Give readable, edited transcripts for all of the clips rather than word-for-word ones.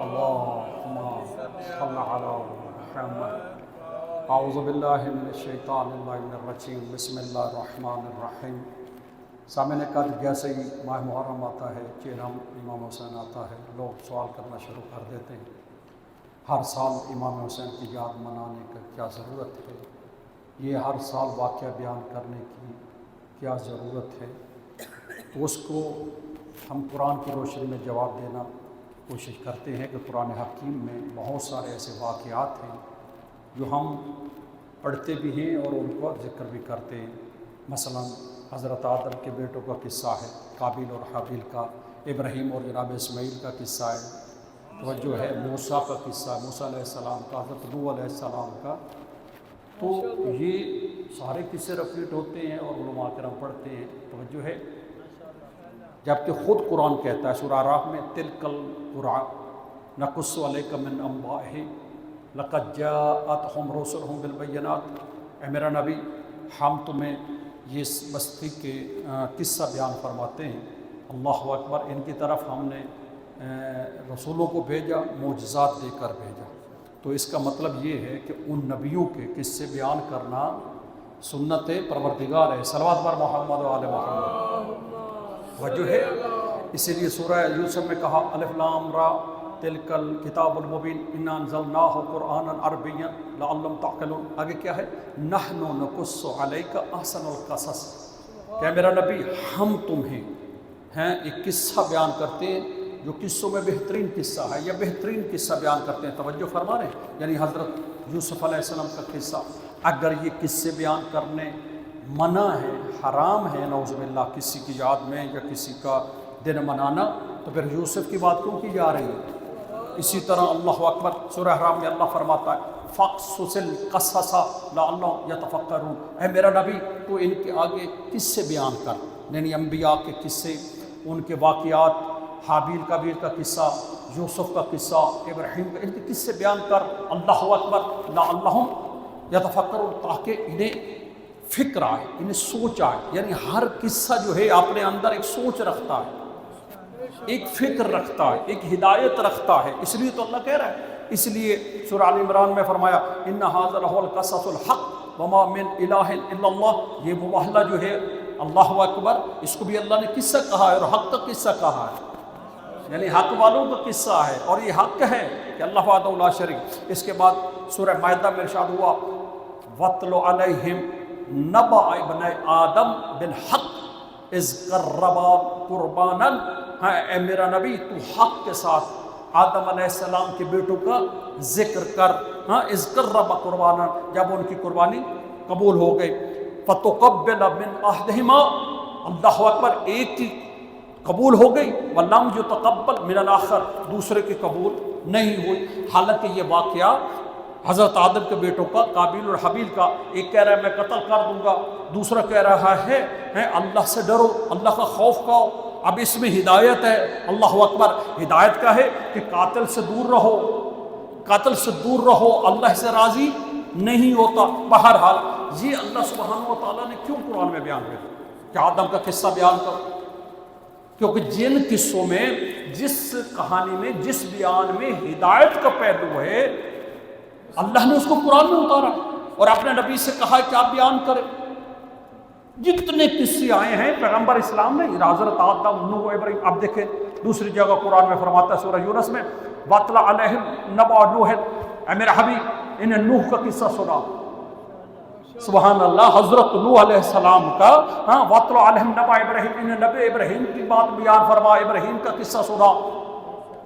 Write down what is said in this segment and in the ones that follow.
اللهم صل على محمد اعوذ باللہ من الشیطان الرجیم بسم اللہ الرحمن الرحیم۔ سامعین قد جیسے ہی ماہ محرم آتا ہے، چہرہ امام حسین آتا ہے، لوگ سوال کرنا شروع کر دیتے ہیں، ہر سال امام حسین کی یاد منانے کا کیا ضرورت ہے، یہ ہر سال واقعہ بیان کرنے کی کیا ضرورت ہے؟ تو اس کو ہم قرآن کی روشنی میں جواب دینا کوشش کرتے ہیں کہ قرآن حکیم میں بہت سارے ایسے واقعات ہیں جو ہم پڑھتے بھی ہیں اور ان کو ذکر بھی کرتے ہیں۔ مثلا حضرت آدم کے بیٹوں کا قصہ ہے، قابیل اور حابیل کا، ابراہیم اور جناب اسماعیل کا قصہ ہے، توجہ ہے، موسیٰ کا قصہ، موسیٰ علیہ السلام کا، حضرت نوح علیہ السلام کا۔ تو یہ سارے قصے رپیٹ ہوتے ہیں اور علماء کرام پڑھتے ہیں، توجہ ہے، جبکہ خود قرآن کہتا ہے سورہ اعراف میں تلک القرى نقص علیک من انبائہ لقد جاءتہم رسلہم بالبینات۔ اے میرا نبی، ہم تمہیں یہ بستی کے قصہ بیان فرماتے ہیں، اللہ اکبر، ان کی طرف ہم نے رسولوں کو بھیجا، معجزات دے کر بھیجا۔ تو اس کا مطلب یہ ہے کہ ان نبیوں کے قصے بیان کرنا سنت پروردگار ہے۔ صلوات بر محمد و آل محمد، وجہ ہے، اسی لیے سورہ یوسف میں کہا الف لام را تلک الکتاب المبین انا انزلناہ قرآنا عربیا لعلکم تعقلون۔ آگے کیا ہے؟ نحن نقص علیک احسن القصص، کہ میرا نبی ہم تمہیں ایک قصہ بیان کرتے ہیں جو قصوں میں بہترین قصہ ہے، یا بہترین قصہ بیان کرتے ہیں، توجہ فرما رہے ہیں، یعنی حضرت یوسف علیہ السلام کا قصہ۔ اگر یہ قصے بیان کرنے منع ہے، حرام ہے، نعوذ باللہ، کسی کی یاد میں یا کسی کا دن منانا، تو پھر یوسف کی بات کیوں کی جا رہی ہے؟ اسی طرح اللہ اکبر، سورہ احرام میں اللہ فرماتا ہے فَقْصُصِ الْقَصَصَ لَعَلَّهُمْ يَتَفَكَّرُونَ۔ اے میرا نبی، تو ان کے آگے قصے بیان کر، یعنی انبیاء کے قصے، ان کے واقعات، حابیل قابیل کا قصہ، یوسف کا قصہ، ابراہیم کا، ان کے قصے بیان کر، اللہ اکبر، لَعَلَّهُمْ يَتَفَكَّرُونَ، تاکہ انہیں فکر آئے، انہیں سوچ آئے، یعنی ہر قصہ جو ہے اپنے اندر ایک سوچ رکھتا ہے، ایک فکر رکھتا ہے، ایک ہدایت رکھتا ہے، اس لیے تو اللہ کہہ رہا ہے۔ اس لیے سورہ آل عمران میں فرمایا ان ھذا لھو القصص الحق وما من الہ الا اللہ۔ یہ مباہلہ جو ہے، اللہ اکبر، اس کو بھی اللہ نے قصہ کہا ہے اور حق کا قصہ کہا ہے، یعنی حق والوں کا قصہ ہے، اور یہ حق ہے کہ اللہ وحدہ لا شریک۔ اس کے بعد سورہ مائدہ میں ارشاد ہوا وَاتْلُ عَلَيْهِمْ نَبَأَ ابْنَيْ آدَمَ بِالْحَقِّ اِذْ قَرَّبَا قُرْبَانًا۔ اے میرا نبی، تو حق کے ساتھ آدم علیہ السلام کے بیٹوں کا ذکر کر، اِذْ قَرَّبَا قُرْبَانًا، جب ان کی قربانی قبول ہو گئی، فَتُقَبَّلَ مِنْ أَحَدِهِمَا، اللہ اکبر، ایک کی قبول ہو گئی، وَلَمْ يُتَقَبَّلْ مِنَ الْآخَرِ، دوسرے کی قبول نہیں ہوئی۔ حالانکہ یہ واقعہ حضرت آدم کے بیٹوں کا، قابیل اور حابیل کا، ایک کہہ رہا ہے میں قتل کر دوں گا، دوسرا کہہ رہا ہے اللہ سے ڈرو، اللہ کا خوف کھاؤ۔ اب اس میں ہدایت ہے، اللہ اکبر، ہدایت کا ہے کہ قاتل سے دور رہو، قاتل سے دور رہو، اللہ سے راضی نہیں ہوتا۔ بہرحال یہ اللہ سبحانہ و تعالیٰ نے کیوں قرآن میں بیان کیا کہ آدم کا قصہ بیان کرو؟ کیونکہ جن قصوں میں، جس کہانی میں، جس بیان میں ہدایت کا پہلو ہے، اللہ نے اس کو قرآن میں اتارا اور اپنے نبی سے کہا کہ آپ بیان کریں۔ جتنے قصے آئے ہیں پیغمبر اسلام نے، حضرت آدم، نوح، ابراہیم، اب دیکھیں دوسری جگہ قرآن میں فرماتا ہے سورہ یونس میں وَاتْلُ عَلَيْهِمْ نَبَأَ نُوحٍ، اے میرا حبیب انہیں نوح کا قصہ سنا۔ سبحان اللہ، حضرت نوح علیہ السلام کا، وَاتْلُ عَلَيْهِمْ نَبَأَ ابراہیم، انہیں نبی ابراہیم کی بات بیان فرما، ابراہیم کا قصہ سنا۔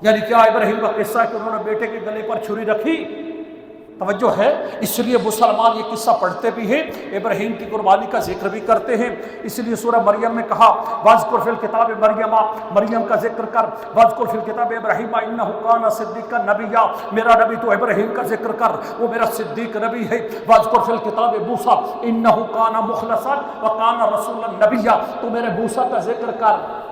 یعنی کیا ابراہیم کا قصہ ہے کہ انہوں نے بیٹے کے گلے پر چھری رکھی؟ توجہ ہے، اس لیے مسلمان یہ قصہ پڑھتے بھی ہیں، ابراہیم کی قربانی کا ذکر بھی کرتے ہیں۔ اس لیے سورہ مریم میں کہا وَاذْكُرْ فِي الْكِتَابِ مَرْيَمَ، مریم کا ذکر کر، وَاذْكُرْ فِي الْكِتَابِ إِبْرَاهِيمَ إِنَّهُ كَانَ صِدِّيقًا نَبِيًّا، میرا نبی تو ابراہیم کا ذکر کر، وہ میرا صدیق نبی ہے۔ وَاذْكُرْ فِي الْكِتَابِ مُوسَىٰ إِنَّهُ كَانَ مُخْلَصًا وَكَانَ رَسُولًا نَبِيًّا، تو میرے موسیٰ کا ذکر کر۔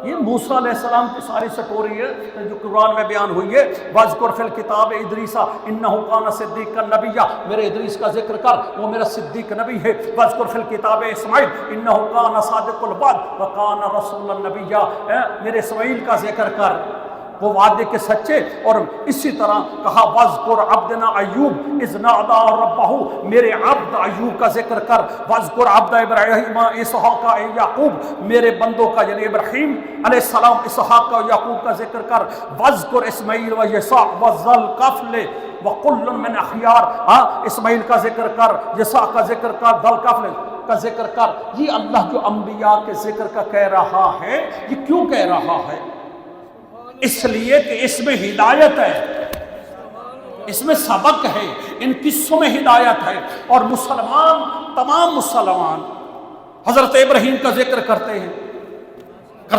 یہ موسیٰ علیہ السلام کی ساری سٹوری ہے جو قرآن میں بیان ہوئی ہے۔ وَاذْكُرْ فِي الْكِتَابِ إِدْرِيسَ إِنَّهُ كَانَ صِدِّيقًا نَبِيًّا، میرے ادریس کا ذکر کر، وہ میرا صدیق نبی ہے۔ وَاذْكُرْ فِي الْكِتَابِ إِسْمَاعِيلَ إِنَّهُ كَانَ صَادِقَ الْوَعْدِ وَكَانَ رَسُولًا نَبِيًّا، میرے اسماعیل کا ذکر کر۔ وہ وعدے کے سچے. اور اسی طرح کہا وَاذْكُرْ عَبْدَنَا ایوب اذ نادى ربہ، میرے عبد ایوب کا ذکر کر. وَاذْكُرْ عَبْدَ ابراہیم اسحاق یعقوب، میرے بندوں کا یعنی ابراہیم علیہ السلام، اسحاق کا یعقوب کا ذکر کر. وَاذْكُرْ اسماعیل وَیسع وَذَا الْکفل وَكُلٌّ مِّنْ اخیار، اسماعیل کا ذکر کر، یسع کا ذکر کر، ذا الکفل کا ذکر کر. یہ اللہ جو انبیاء کے ذکر کا کہہ رہا ہے، یہ کیوں کہہ رہا ہے؟ اس لیے کہ اس میں ہدایت ہے، اس میں سبق ہے، ان قصوں میں ہدایت ہے. اور مسلمان، تمام مسلمان حضرت ابراہیم کا ذکر کرتے ہیں نا،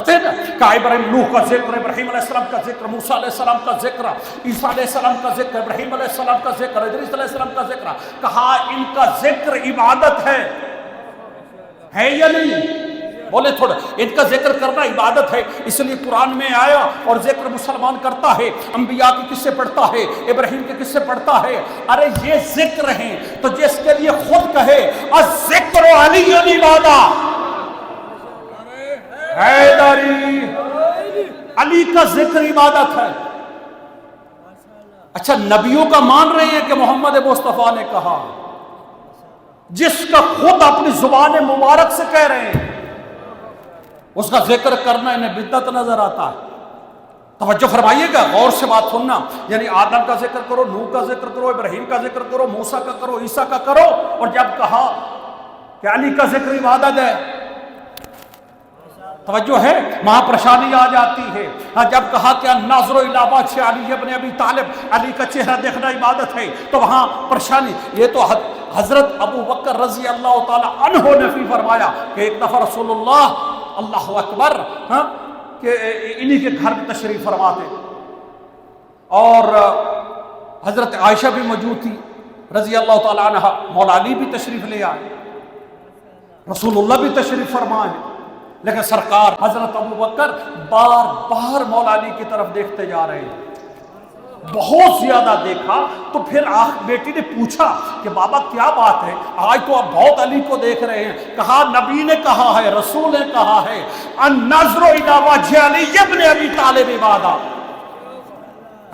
کہ ابراہیم، نوح کا ذکر، ابراہیم علیہ السلام کا ذکر، موسیٰ علیہ السلام کا ذکر، عیسیٰ علیہ السلام کا ذکر، ابراہیم علیہ السلام کا ذکر، ادریس علیہ السلام کا ذکر. کہا ان کا ذکر عبادت ہے یا نہیں؟ بولے تھوڑا، ان کا ذکر کرنا عبادت ہے. اس لیے قرآن میں آیا اور ذکر مسلمان کرتا ہے، انبیاء کے قصے پڑھتا ہے، ابراہیم کے قصے پڑھتا ہے. ارے یہ ذکر ہیں تو جس کے لیے خود کہے الذکر علی عبادہ، حیدری، علی کا ذکر عبادت ہے. اچھا، نبیوں کا مان رہے ہیں کہ محمد مصطفیٰ نے کہا، جس کا خود اپنی زبان مبارک سے کہہ رہے ہیں، اس کا ذکر کرنا انہیں بدعت نظر آتا ہے. توجہ فرمائیے گا، غور سے بات سننا. یعنی آدم کا ذکر کرو، نوح کا ذکر کرو، ابراہیم کا ذکر کرو، موسیٰ کا کرو، عیسیٰ کا کرو. اور جب کہا کہ علی کا ذکر عبادت ہے، توجہ ہے، وہاں پریشانی آ جاتی ہے. جب کہا کہ الناظر الی وجہ علی ابن ابی طالب، علی کا چہرہ دیکھنا عبادت ہے، تو وہاں پریشانی. یہ تو حضرت ابو بکر رضی اللہ تعالی عنہ نے بھی فرمایا کہ ایک دفعہ رسول اللہ اکبر کہ انہی کے گھر میں تشریف فرما تھے، اور حضرت عائشہ بھی موجود تھی رضی اللہ تعالی عنہ، مولا علی بھی تشریف لے آئے، رسول اللہ بھی تشریف فرما ہے. لیکن سرکار حضرت ابو بکر بار بار مولا علی کی طرف دیکھتے جا رہے ہیں. بہت زیادہ دیکھا تو پھر بیٹی نے پوچھا کہ بابا کیا بات ہے، آج تو آپ بہت علی کو دیکھ رہے ہیں. کہا نبی نے کہا ہے، رسول نے کہا ہے، النظر الی وجہ علی ابن ابی طالب عبادت،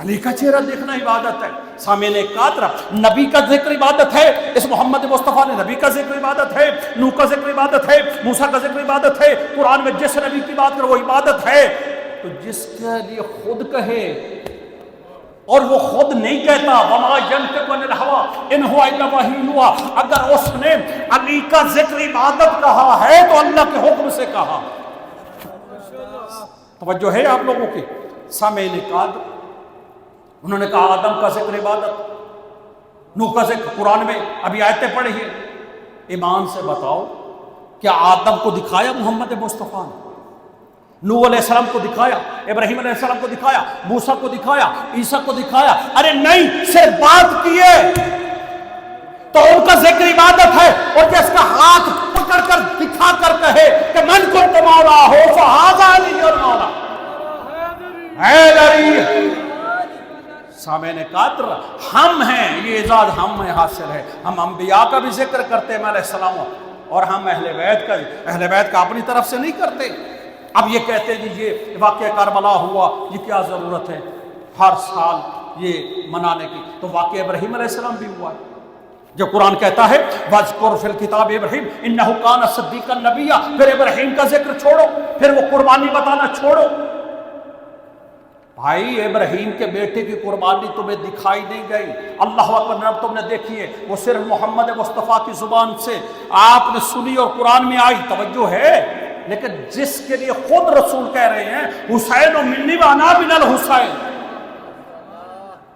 علی کا چہرہ دیکھنا عبادت ہے. سامعین قادر، نبی کا ذکر عبادت ہے. اس محمد مصطفیٰ نے نبی کا ذکر عبادت ہے، نوح کا ذکر عبادت ہے، موسیٰ کا ذکر عبادت ہے. قرآن میں جس نبی کی بات کرے وہ عبادت ہے. تو جس کے لیے خود کہے اور وہ خود نہیں کہتا وما ینطق عن الہوی ان هو الا وحی یوحی، اگر اس نے علی کا ذکر عبادت کہا ہے تو اللہ کے حکم سے کہا. توجہ ہے آپ لوگوں کی؟ سامعین قادر، انہوں نے کہا آدم کا ذکر عبادت، نوح کا ذکر. قرآن میں ابھی آیتیں پڑھی ہیں. ایمان سے بتاؤ، کیا آدم کو دکھایا محمد مصطفیٰ نے؟ نوح علیہ السلام کو دکھایا، ابراہیم علیہ السلام کو دکھایا، موسیٰ کو دکھایا، عیسیٰ کو دکھایا؟ ارے نہیں، صرف بات کیے تو ان کا ذکر عبادت ہے. اور جس کا ہاتھ پکڑ کر دکھا کر کہے کہ من کنت مولا ہو فہذا علی مولا حیدری. سامعین قادر، ہم ہیں، یہ اعزاز ہم میں حاصل ہے. ہم انبیاء کا بھی ذکر کرتے ہیں علیہ السلام، اور ہم اہل بیت کا اپنی طرف سے نہیں کرتے. اب یہ کہتے ہیں جی یہ واقعہ کربلا ہوا، یہ کیا ضرورت ہے ہر سال یہ منانے کی؟ تو واقعہ ابراہیم علیہ السلام بھی ہوا ہے. جب قرآن کہتا ہے وَاذْكُرْ فِي الْكِتَابِ ابراہیم إِنَّهُ كَانَ صِدِّيقًا نَبِيًّا، پھر ابراہیم کا ذکر چھوڑو، پھر وہ قربانی بتانا چھوڑو. بھائی ابراہیم کے بیٹے کی قربانی تمہیں دکھائی نہیں گئی. اللہ اکبر جب تم نے دیکھی ہے، وہ صرف محمد مصطفیٰ کی زبان سے آپ نے سنی اور قرآن میں آئی، توجہ ہے. لیکن جس کے لیے خود رسول کہہ رہے ہیں حسین و منی و انا من الحسین.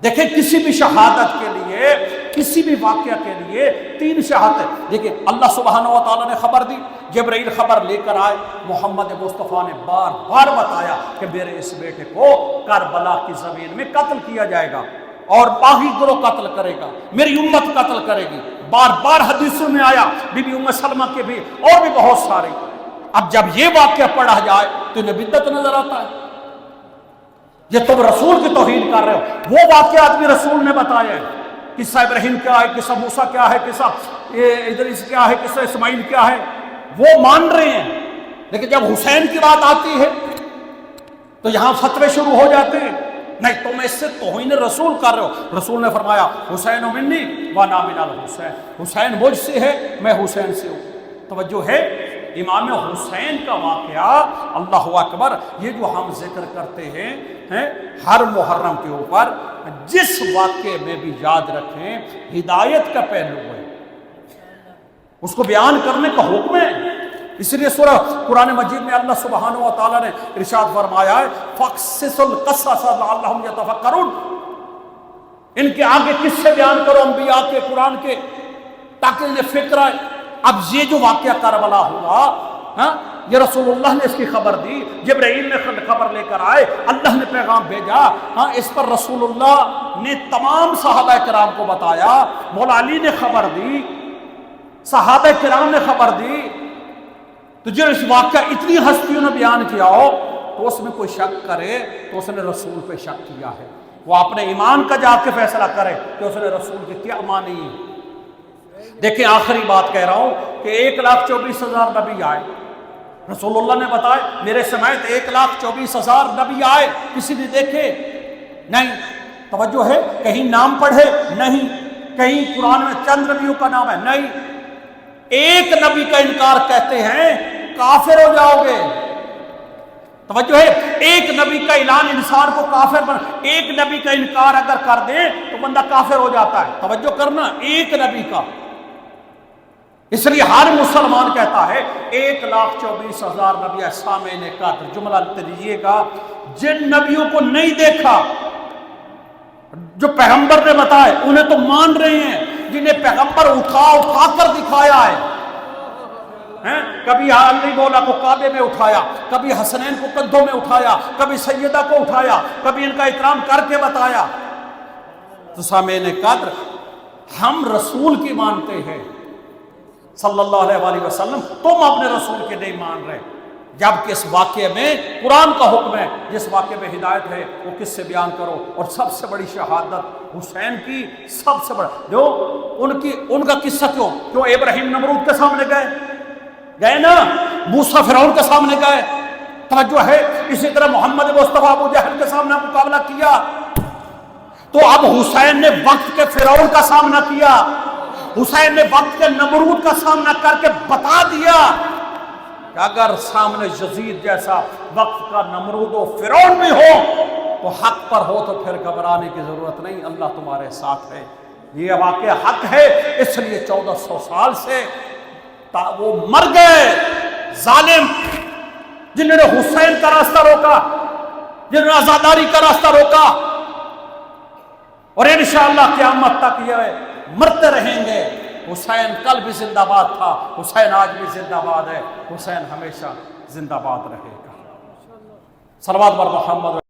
دیکھیں کسی بھی شہادت کے لیے، کسی بھی واقعہ کے لیے 3 شہادت. دیکھیں اللہ سبحانہ و تعالیٰ نے خبر دی، جبرائیل خبر لے کر آئے، محمد مصطفیٰ نے بار بار بتایا کہ میرے اس بیٹے کو کربلا کی زمین میں قتل کیا جائے گا اور باغی گروہ قتل کرے گا، میری امت قتل کرے گی. بار بار حدیثوں میں آیا، بی بی ام سلمہ کے بھی اور بھی بہت سارے. اب جب یہ واقعہ پڑھا جائے تو انہیں بدعت نظر آتا ہے. یہ تم رسول کی توہین کر رہے ہو. وہ واقعات بھی رسول نے بتایا ہے. قصہ ابراہیم کیا ہے، قصہ موسیٰ کیا ہے، قصہ ادریس کیا ہے، قصہ اسماعیل کیا ہے، وہ مان رہے ہیں. لیکن جب حسین کی بات آتی ہے تو یہاں فتوے شروع ہو جاتے ہیں. نہیں تم اس سے توہین رسول کر رہے ہو۔ رسول نے فرمایا حسین منی وانا من الحسین، حسین مجھ سے ہے میں حسین سے ہوں۔ توجہ ہے، امام حسین کا واقعہ، اللہ اکبر، یہ جو ہم ذکر کرتے ہیں ہر محرم کے اوپر، جس واقعے میں بھی یاد رکھیں ہدایت کا پہلو ہے، اس کو بیان کرنے کا حکم ہے۔ اس لیے سورہ قرآن مجید میں اللہ سبحانہ و تعالیٰ نے ارشاد فرمایا ہے فَقْصِصُ الْقَصَصَ لَعَلَّهُمْ يَتَفَكَّرُونَ، ان کے آگے کس سے بیان کرو انبیاء کے، قرآن کے، تاکہ انہیں فکر آئے۔ اب یہ جو واقعہ کربلا ہوا، یہ رسول اللہ نے اس کی خبر دی، جبرائیل نے خبر لے کر آئے، اللہ نے پیغام بھیجا، اس پر رسول اللہ نے تمام صحابہ کرام کو بتایا، مولا علی نے خبر دی، صحابہ کرام نے خبر دی۔ تو جو اس واقعہ اتنی ہستیوں نے بیان کیا ہو تو اس میں کوئی شک کرے تو اس نے رسول پہ شک کیا ہے، وہ اپنے ایمان کا جا کے فیصلہ کرے کہ اس نے رسول کی کیا مانی ہے۔ دیکھیں آخری بات کہہ رہا ہوں کہ 1,24,000 نبی آئے، رسول اللہ نے بتایا میرے سمیت 1,24,000 نبی آئے، کسی نے دیکھے نہیں؟ توجہ ہے، کہیں نام پڑھے نہیں، کہیں قرآن میں چند نبیوں کا نام ہے نہیں۔ ایک نبی کا انکار کہتے ہیں کافر ہو جاؤ گے۔ توجہ ہے، ایک نبی کا اعلان انسان کو کافر بنا، ایک نبی کا انکار اگر کر دے تو بندہ کافر ہو جاتا ہے۔ توجہ کرنا، ایک نبی کا۔ اس لیے ہر مسلمان کہتا ہے 1,24,000 نبی سامعین قدر، جملہ لیجیے گا، جن نبیوں کو نہیں دیکھا جو پیغمبر نے بتائے انہیں تو مان رہے ہیں، جنہیں پیغمبر اٹھا کر دکھایا ہے، کبھی علی مولا کو کعبے میں اٹھایا، کبھی حسنین کو کندھوں میں اٹھایا، کبھی سیدہ کو اٹھایا، کبھی ان کا احترام کر کے بتایا۔ تو سامعین قدر، ہم رسول کی مانتے ہیں صلی اللہ علیہ وآلہ وسلم، تم اپنے رسول کے نہیں مان رہے، جبکہ اس واقعے میں قرآن کا حکم ہے، جس واقعے میں ہدایت ہے وہ کس سے بیان کرو۔ اور سب سے بڑی شہادت حسین کی، سب سے بڑا جو ان کا قصہ کیوں ابراہیم نمرود کے سامنے گئے نا، موسیٰ فرعون کے سامنے گئے، توجہ ہے، اسی طرح محمد مصطفیٰ ابو جہل کے سامنے مقابلہ کیا، تو اب حسین نے وقت کے فرعون کا سامنا کیا، حسین نے وقت کے نمرود کا سامنا کر کے بتا دیا کہ اگر سامنے یزید جیسا وقت کا نمرود و فرعون بھی ہو تو حق پر ہو تو پھر گھبرانے کی ضرورت نہیں، اللہ تمہارے ساتھ ہے۔ یہ واقعہ حق ہے، اس لیے 1400 سال سے وہ مر گئے ظالم جنہوں نے حسین کا راستہ روکا، جنہوں نے آزاداری کا راستہ روکا، اور انشاءاللہ قیامت تک یہ مرتے رہیں گے۔ حسین کل بھی زندہ باد تھا، حسین آج بھی زندہ باد ہے، حسین ہمیشہ زندہ باد رہے گا۔ صلوات بر محمد۔